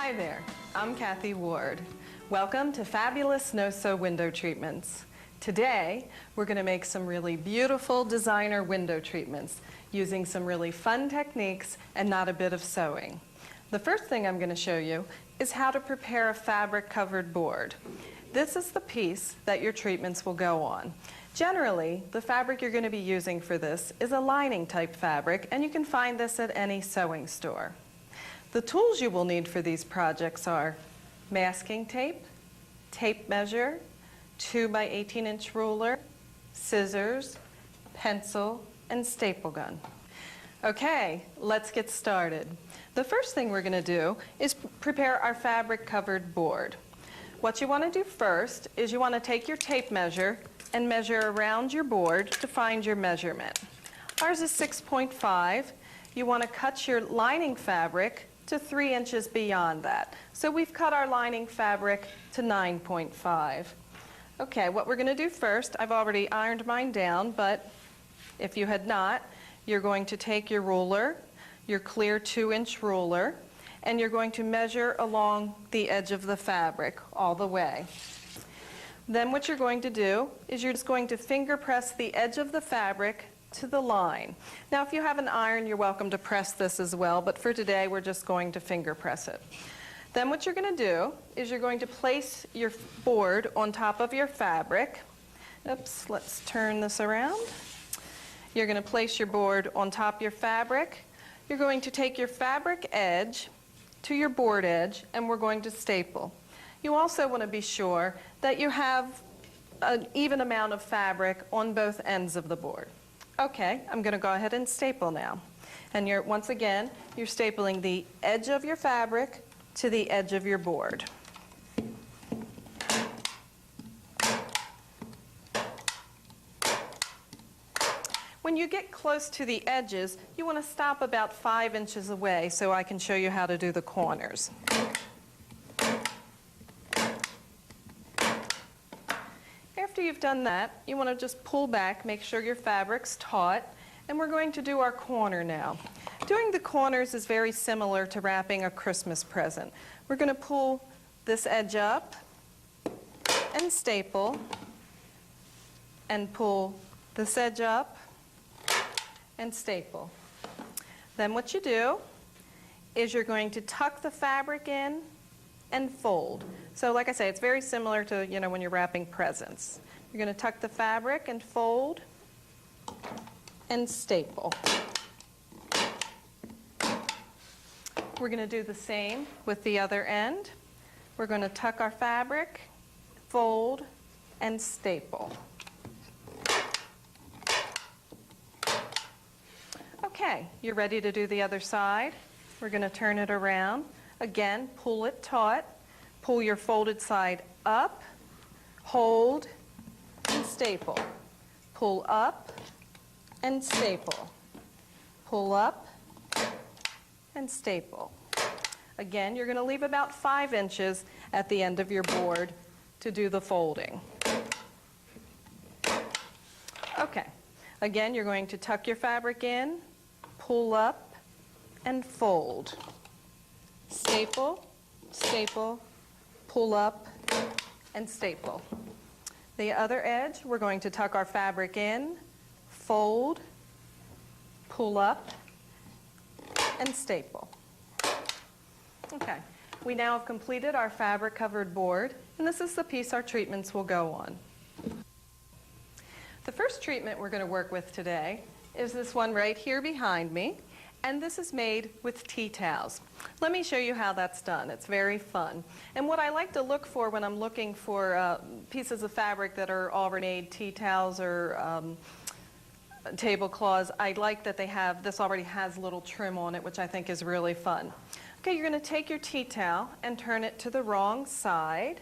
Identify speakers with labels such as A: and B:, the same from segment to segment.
A: Hi there, I'm Kathy Ward. Welcome to Fabulous No-Sew Window Treatments. Today, we're going to make some really beautiful designer window treatments using some really fun techniques and not a bit of sewing. The first thing I'm going to show you is how to prepare a fabric-covered board. This is the piece that your treatments will go on. Generally, the fabric you're going to be using for this is a lining type fabric, and you can find this at any sewing store. The tools you will need for these projects are masking tape, tape measure, 2 by 18-inch ruler, scissors, pencil, and staple gun. Okay, let's get started. The first thing we're going to do is prepare our fabric-covered board. What you want to do first is you want to take your tape measure and measure around your board to find your measurement. Ours is 6.5. You want to cut your lining fabric to 3 inches beyond that. So we've cut our lining fabric to 9.5. Okay, what we're going to do first, I've already ironed mine down, but if you had not, you're going to take your ruler, your clear 2-inch ruler, and you're going to measure along the edge of the fabric all the way. Then what you're going to do is you're just going to finger press the edge of the fabric to the line. Now if you have an iron, you're welcome to press this as well, but for today we're just going to finger press it. Then what you're going to do is you're going to place your board on top of your fabric. Oops, let's turn this around. You're going to place your board on top of your fabric. You're going to take your fabric edge to your board edge, and we're going to staple. You also want to be sure that you have an even amount of fabric on both ends of the board. Okay, I'm going to go ahead and staple now. And once again, you're stapling the edge of your fabric to the edge of your board. When you get close to the edges, you want to stop about 5 inches away so I can show you how to do the corners. After you've done that, you want to just pull back, make sure your fabric's taut, and we're going to do our corner now. Doing the corners is very similar to wrapping a Christmas present. We're going to pull this edge up and staple, and pull this edge up and staple. Then what you do is you're going to tuck the fabric in and fold. So like I say, it's very similar to, when you're wrapping presents. You're going to tuck the fabric and fold and staple. We're going to do the same with the other end. We're going to tuck our fabric, fold, and staple. Okay, you're ready to do the other side. We're going to turn it around. Again, pull it taut. Pull your folded side up, hold, and staple. Pull up and staple. Pull up and staple. Again, you're going to leave about 5 inches at the end of your board to do the folding. Okay, again, you're going to tuck your fabric in, pull up, and fold. Staple, staple, pull up, and staple. The other edge, we're going to tuck our fabric in, fold, pull up, and staple. Okay, we now have completed our fabric-covered board, and this is the piece our treatments will go on. The first treatment we're going to work with today is this one right here behind me, and this is made with tea towels. Let me show you how that's done. It's very fun. And what I like to look for when I'm looking for pieces of fabric that are already made, tea towels or tablecloths, I like that this already has little trim on it, which I think is really fun. Okay, you're going to take your tea towel and turn it to the wrong side.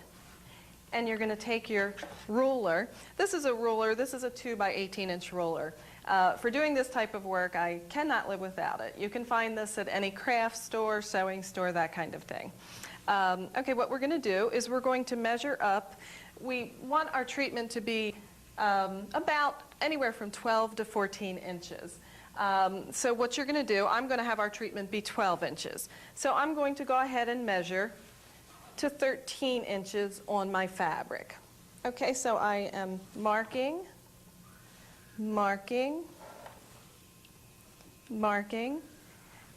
A: And you're going to take your ruler. This is a ruler. This is a 2 by 18-inch ruler. For doing this type of work, I cannot live without it. You can find this at any craft store, sewing store, that kind of thing. Okay, what we're going to do is we're going to measure up. We want our treatment to be about anywhere from 12 to 14 inches. So what you're going to do, I'm going to have our treatment be 12 inches. So I'm going to go ahead and measure to 13 inches on my fabric. Okay, so I am marking, marking, marking,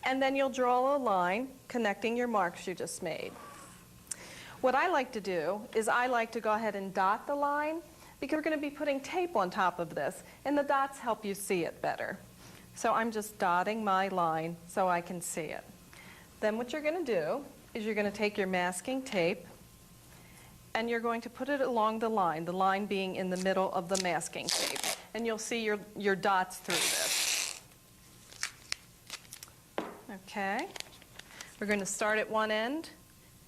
A: and then you'll draw a line connecting your marks you just made. What I like to do is I like to go ahead and dot the line because we're going to be putting tape on top of this, and the dots help you see it better. So I'm just dotting my line so I can see it. Then what you're going to do is you're going to take your masking tape and you're going to put it along the line being in the middle of the masking tape. And you'll see your dots through this. Okay. We're going to start at one end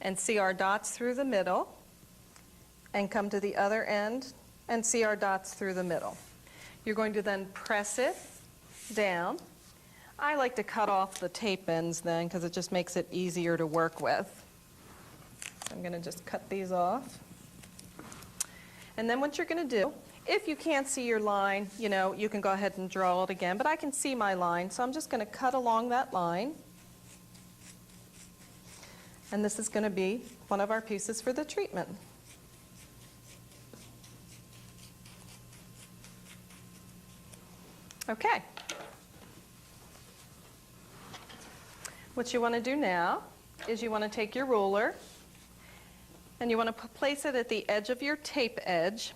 A: and see our dots through the middle, and come to the other end and see our dots through the middle. You're going to then press it down. I like to cut off the tape ends then because it just makes it easier to work with. So I'm going to just cut these off. And then what you're going to do, if you can't see your line, you can go ahead and draw it again, but I can see my line, so I'm just going to cut along that line. And this is going to be one of our pieces for the treatment. Okay. What you want to do now is you want to take your ruler and you want to place it at the edge of your tape edge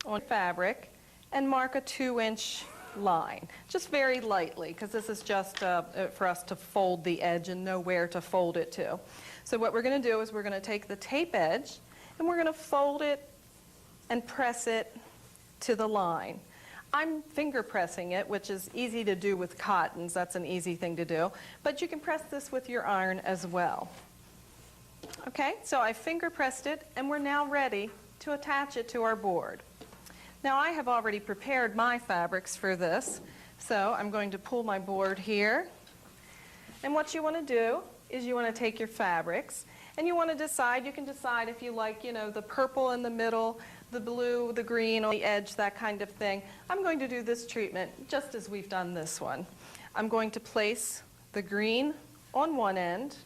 A: on fabric and mark a 2-inch line, just very lightly, because this is just for us to fold the edge and know where to fold it to. So what we're going to do is we're going to take the tape edge and we're going to fold it and press it to the line. I'm finger pressing it, which is easy to do with cottons. That's an easy thing to do. But you can press this with your iron as well. Okay, so I finger pressed it, and we're now ready to attach it to our board. Now I have already prepared my fabrics for this, so I'm going to pull my board here. And what you want to do is you want to take your fabrics, and you want to decide, you can decide if you like, the purple in the middle, the blue, the green on the edge, that kind of thing. I'm going to do this treatment just as we've done this one. I'm going to place the green on one end,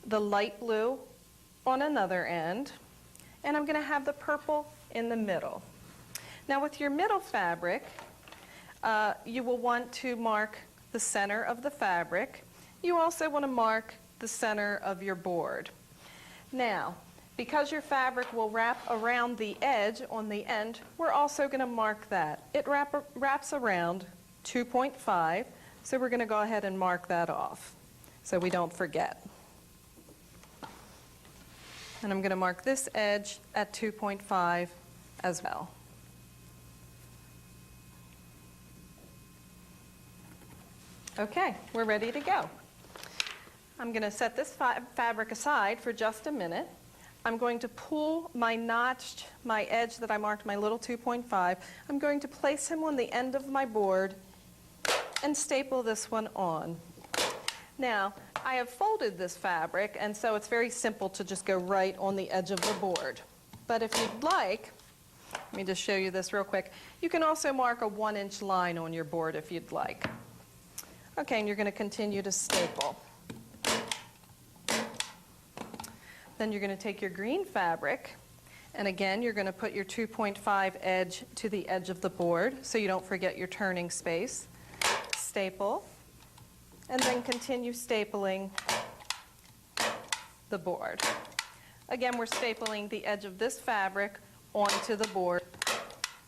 A: the light blue on another end, and I'm going to have the purple in the middle. Now with your middle fabric, you will want to mark the center of the fabric. You also want to mark the center of your board. Now, because your fabric will wrap around the edge on the end, we're also going to mark that. It wraps around 2.5, so we're going to go ahead and mark that off so we don't forget. And I'm going to mark this edge at 2.5 as well. Okay, we're ready to go. I'm going to set this fabric aside for just a minute. I'm going to pull my edge that I marked, my little 2.5. I'm going to place him on the end of my board and staple this one on. Now, I have folded this fabric, and so it's very simple to just go right on the edge of the board. But if you'd like, let me just show you this real quick. You can also mark a 1-inch line on your board if you'd like. Okay, and you're going to continue to staple. Then you're going to take your green fabric, and again, you're going to put your 2.5 edge to the edge of the board so you don't forget your turning space. Staple, and then continue stapling the board. Again, we're stapling the edge of this fabric onto the board,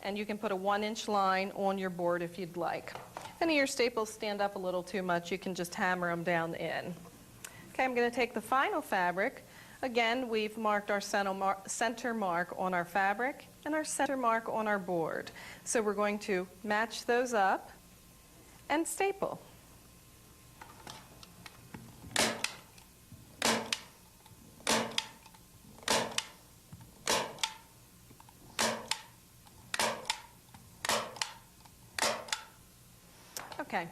A: and you can put a 1-inch line on your board if you'd like. If any of your staples stand up a little too much, you can just hammer them down in. Okay, I'm going to take the final fabric. Again, we've marked our center mark on our fabric and our center mark on our board. So we're going to match those up and staple. Okay,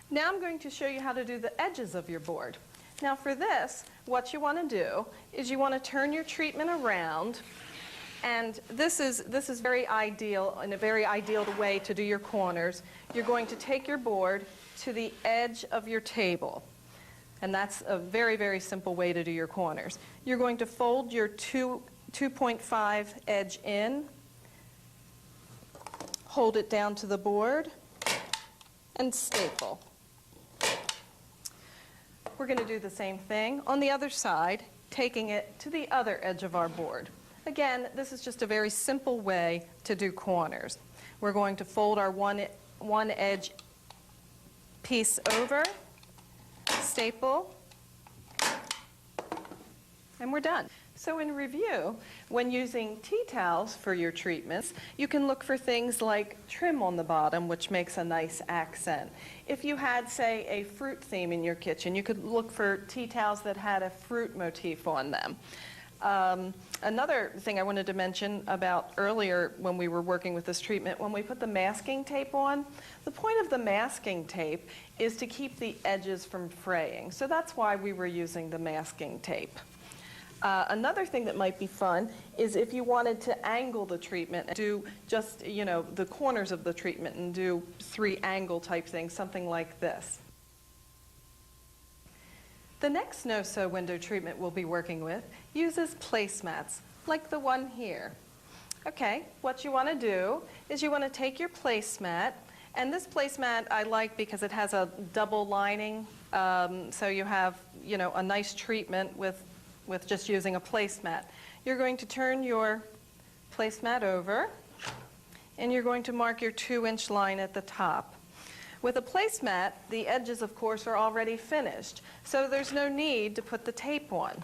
A: now I'm going to show you how to do the edges of your board. Now for this, what you want to do is you want to turn your treatment around And this is very ideal, and a very ideal way to do your corners. You're going to take your board to the edge of your table. And that's a very, very simple way to do your corners. You're going to fold your 2.5 edge in, hold it down to the board, and staple. We're going to do the same thing on the other side, taking it to the other edge of our board. Again, this is just a very simple way to do corners. We're going to fold our one edge piece over, staple, and we're done. So in review, when using tea towels for your treatments, you can look for things like trim on the bottom, which makes a nice accent. If you had, say, a fruit theme in your kitchen, you could look for tea towels that had a fruit motif on them. Another thing I wanted to mention about earlier when we were working with this treatment, when we put the masking tape on, the point of the masking tape is to keep the edges from fraying. So that's why we were using the masking tape. Another thing that might be fun is if you wanted to angle the treatment and do just, the corners of the treatment and do 3 angle type things, something like this. The next no-sew window treatment we'll be working with uses placemats, like the one here. Okay, what you want to do is you want to take your placemat, and this placemat I like because it has a double lining, so you have, a nice treatment with just using a placemat. You're going to turn your placemat over, and you're going to mark your 2-inch line at the top. With a placemat, the edges, of course, are already finished, so there's no need to put the tape on.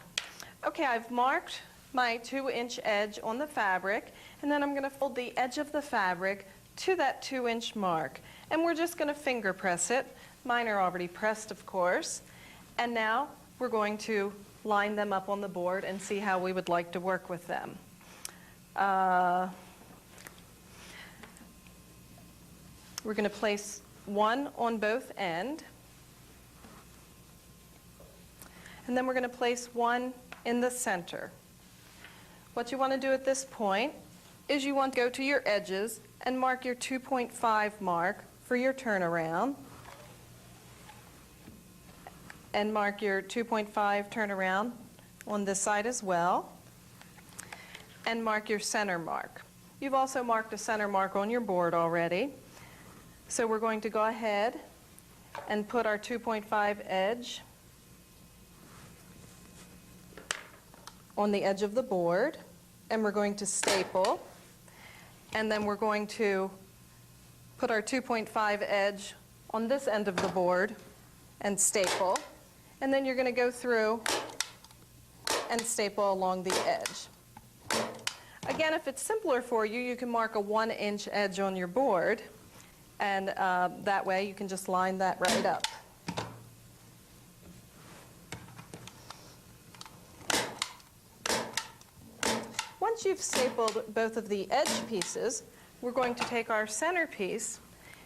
A: Okay, I've marked my 2-inch edge on the fabric, and then I'm going to fold the edge of the fabric to that 2-inch mark. And we're just going to finger press it. Mine are already pressed, of course. And now we're going to line them up on the board and see how we would like to work with them. We're going to place one on both ends. And then we're going to place one in the center. What you want to do at this point is you want to go to your edges and mark your 2.5 mark for your turnaround. And mark your 2.5 turnaround on this side as well. And mark your center mark. You've also marked a center mark on your board already. So we're going to go ahead and put our 2.5 edge on the edge of the board, and we're going to staple, and then we're going to put our 2.5 edge on this end of the board and staple, and then you're going to go through and staple along the edge. Again, if it's simpler for you, you can mark a 1-inch edge on your board, and that way you can just line that right up. Once you've stapled both of the edge pieces, we're going to take our center piece,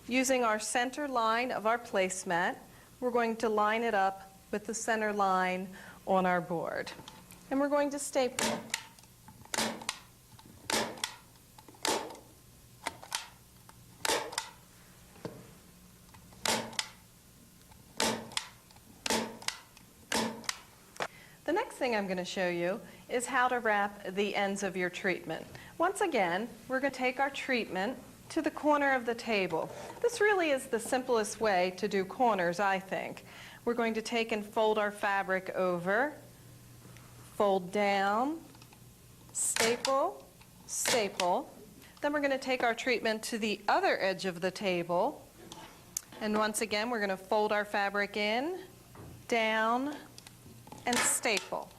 A: using our center line of our placemat, we're going to line it up with the center line on our board. And we're going to staple. The next thing I'm going to show you is how to wrap the ends of your treatment. Once again, we're going to take our treatment to the corner of the table. This really is the simplest way to do corners, I think. We're going to take and fold our fabric over, fold down, staple, staple. Then we're going to take our treatment to the other edge of the table. And once again, we're going to fold our fabric in, down, and staple.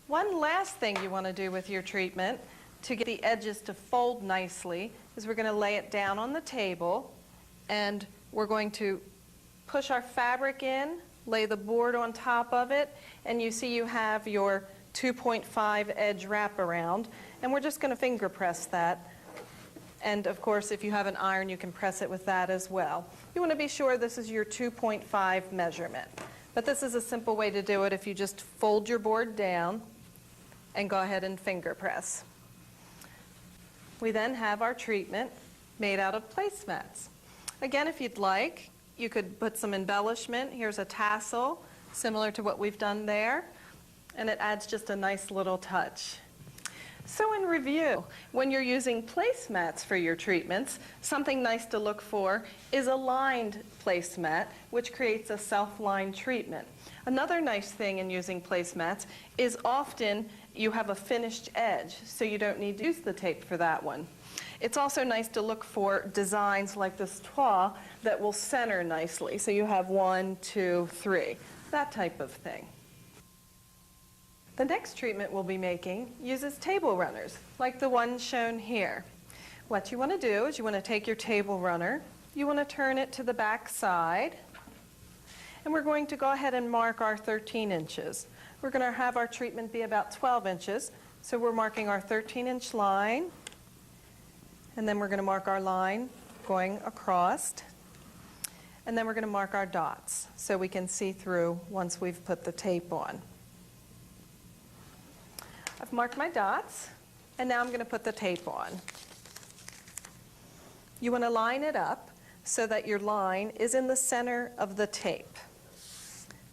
A: One last thing you want to do with your treatment to get the edges to fold nicely is we're going to lay it down on the table, and we're going to push our fabric in, lay the board on top of it, and you see you have your 2.5 edge wraparound, and we're just going to finger press that. And of course, if you have an iron, you can press it with that as well. You want to be sure this is your 2.5 measurement. But this is a simple way to do it. If you just fold your board down, and go ahead and finger press. We then have our treatment made out of placemats. Again, if you'd like, you could put some embellishment. Here's a tassel, similar to what we've done there, and it adds just a nice little touch. So in review, when you're using placemats for your treatments, something nice to look for is a lined placemat, which creates a self-lined treatment. Another nice thing in using placemats is often you have a finished edge, so you don't need to use the tape for that one. It's also nice to look for designs like this toile that will center nicely. So you have 1, 2, 3, that type of thing. The next treatment we'll be making uses table runners, like the one shown here. What you want to do is you want to take your table runner, you want to turn it to the back side, and we're going to go ahead and mark our 13 inches. We're going to have our treatment be about 12 inches, so we're marking our 13-inch line, and then we're going to mark our line going across, and then we're going to mark our dots so we can see through once we've put the tape on. I've marked my dots, and now I'm going to put the tape on. You want to line it up so that your line is in the center of the tape.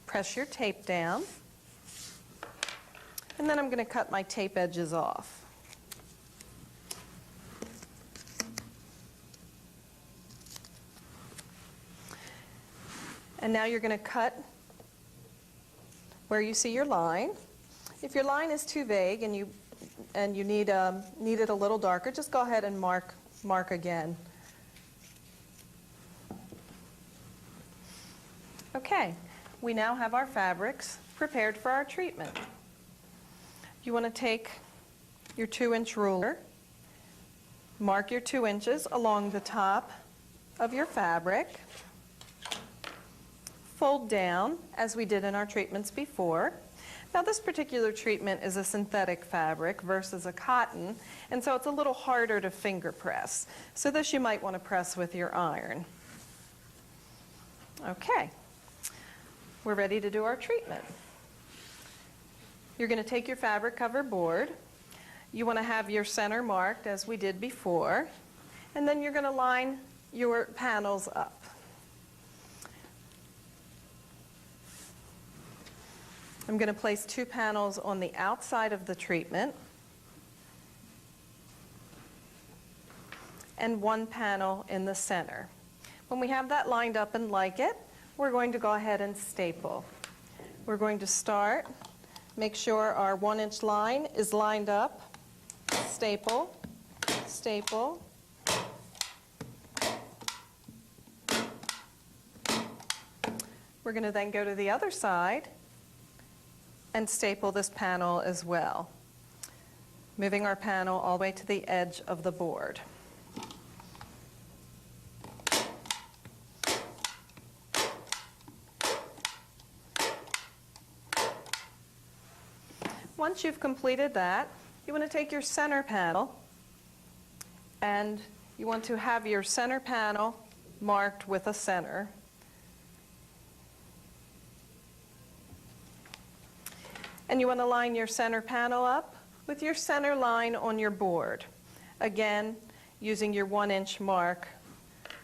A: Press your tape down, and then I'm going to cut my tape edges off. And now you're going to cut where you see your line. If your line is too vague and you need it a little darker, just go ahead and mark again. Okay, we now have our fabrics prepared for our treatment. You want to take your 2-inch ruler, mark your 2 inches along the top of your fabric, fold down as we did in our treatments before. Now this particular treatment is a synthetic fabric versus a cotton, and so it's a little harder to finger press. So this you might want to press with your iron. Okay, we're ready to do our treatment. You're going to take your fabric cover board. You want to have your center marked as we did before, and then you're going to line your panels up. I'm going to place 2 panels on the outside of the treatment and 1 panel in the center. When we have that lined up and like it, we're going to go ahead and staple. We're going to start, make sure our 1-inch line is lined up, staple, staple. We're going to then go to the other side and staple this panel as well, moving our panel all the way to the edge of the board. Once you've completed that, you want to take your center panel and you want to have your center panel marked with a center. And you want to line your center panel up with your center line on your board. Again, using your 1-inch mark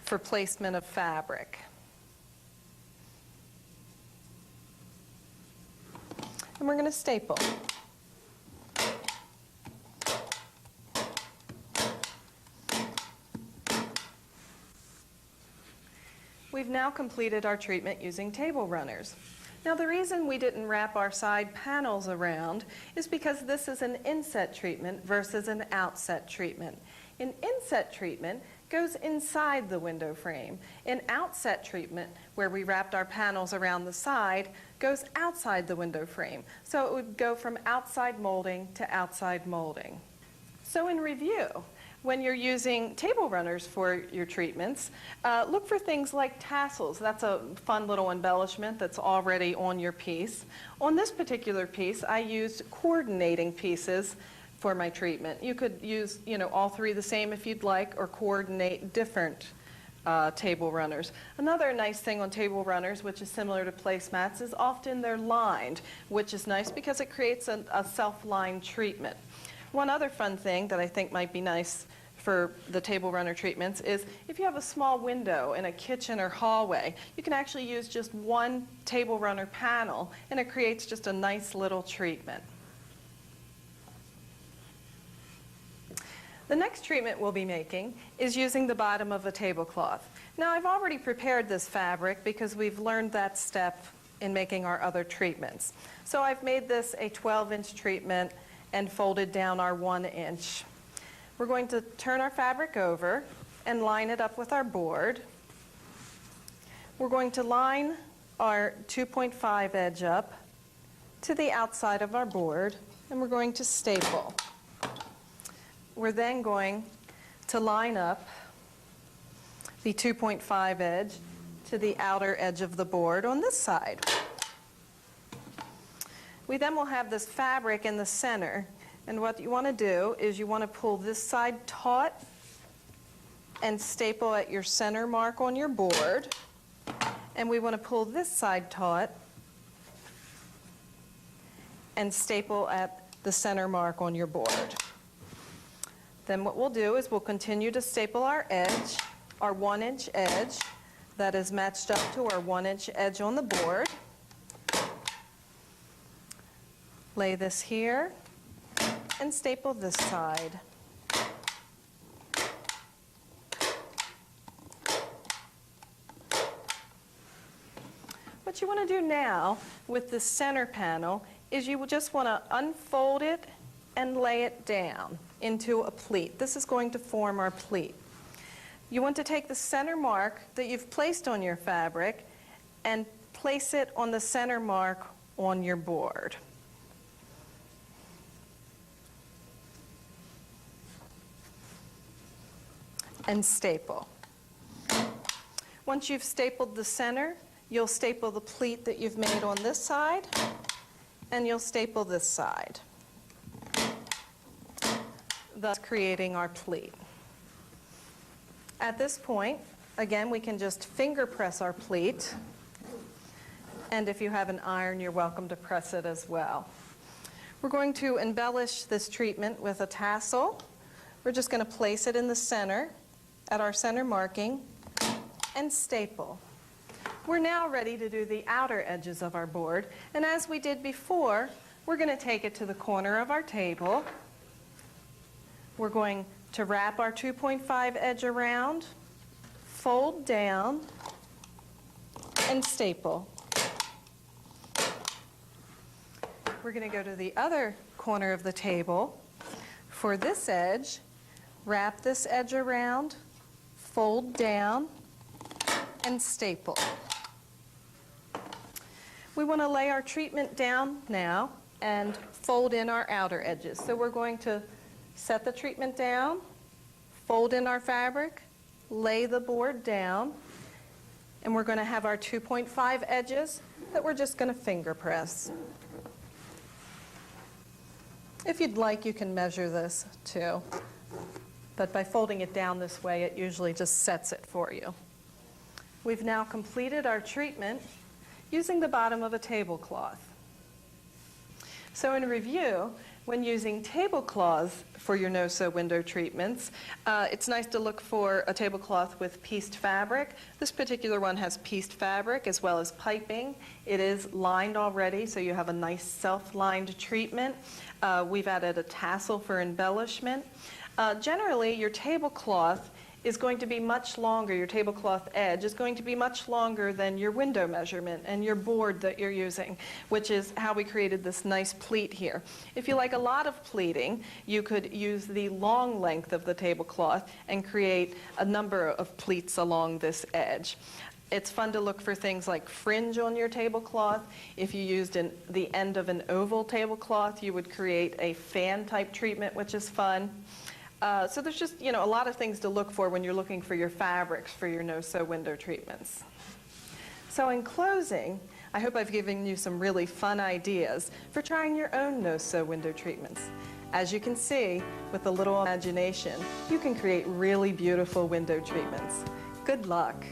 A: for placement of fabric. And we're going to staple. We've now completed our treatment using table runners. Now the reason we didn't wrap our side panels around is because this is an inset treatment versus an outset treatment. An inset treatment goes inside the window frame. An outset treatment, where we wrapped our panels around the side, goes outside the window frame. So it would go from outside molding to outside molding. So in review, when you're using table runners for your treatments, look for things like tassels. That's a fun little embellishment that's already on your piece. On this particular piece, I used coordinating pieces for my treatment. You could use, all 3 the same if you'd like, or coordinate different table runners. Another nice thing on table runners, which is similar to placemats, is often they're lined, which is nice because it creates a self-lined treatment. One other fun thing that I think might be nice for the table runner treatments is if you have a small window in a kitchen or hallway, you can actually use just one table runner panel and it creates just a nice little treatment. The next treatment we'll be making is using the bottom of a tablecloth. Now I've already prepared this fabric because we've learned that step in making our other treatments. So I've made this a 12-inch treatment and folded down our 1-inch. We're going to turn our fabric over and line it up with our board. We're going to line our 2.5 edge up to the outside of our board and we're going to staple. We're then going to line up the 2.5 edge to the outer edge of the board on this side. We then will have this fabric in the center, and what you want to do is you want to pull this side taut and staple at your center mark on your board, and we want to pull this side taut and staple at the center mark on your board. Then what we'll do is we'll continue to staple our edge, our 1-inch edge that is matched up to our 1-inch edge on the board. Lay this here and staple this side. What you want to do now with the center panel is you will just want to unfold it and lay it down into a pleat. This is going to form our pleat. You want to take the center mark that you've placed on your fabric and place it on the center mark on your board. And staple. Once you've stapled the center, you'll staple the pleat that you've made on this side, and you'll staple this side, thus creating our pleat. At this point, again, we can just finger press our pleat, and if you have an iron, you're welcome to press it as well. We're going to embellish this treatment with a tassel. We're just going to place it in the center at our center marking and staple. We're now ready to do the outer edges of our board, and as we did before, we're going to take it to the corner of our table. We're going to wrap our 2.5 edge around, fold down, and staple. We're going to go to the other corner of the table. For this edge, wrap this edge around, fold down, and staple. We want to lay our treatment down now and fold in our outer edges. So we're going to set the treatment down, fold in our fabric, lay the board down, and we're going to have our 2.5 edges that we're just going to finger press. If you'd like, you can measure this too, but by folding it down this way, it usually just sets it for you. We've now completed our treatment using the bottom of a tablecloth. So in review, when using tablecloths for your no-sew window treatments, it's nice to look for a tablecloth with pieced fabric. This particular one has pieced fabric as well as piping. It is lined already, so you have a nice self-lined treatment. We've added a tassel for embellishment. Generally, your tablecloth is going to be much longer, your tablecloth edge is going to be much longer than your window measurement and your board that you're using, which is how we created this nice pleat here. If you like a lot of pleating, you could use the long length of the tablecloth and create a number of pleats along this edge. It's fun to look for things like fringe on your tablecloth. If you used the end of an oval tablecloth, you would create a fan type treatment, which is fun. So there's just, a lot of things to look for when you're looking for your fabrics for your no-sew window treatments. So in closing, I hope I've given you some really fun ideas for trying your own no-sew window treatments. As you can see, with a little imagination, you can create really beautiful window treatments. Good luck.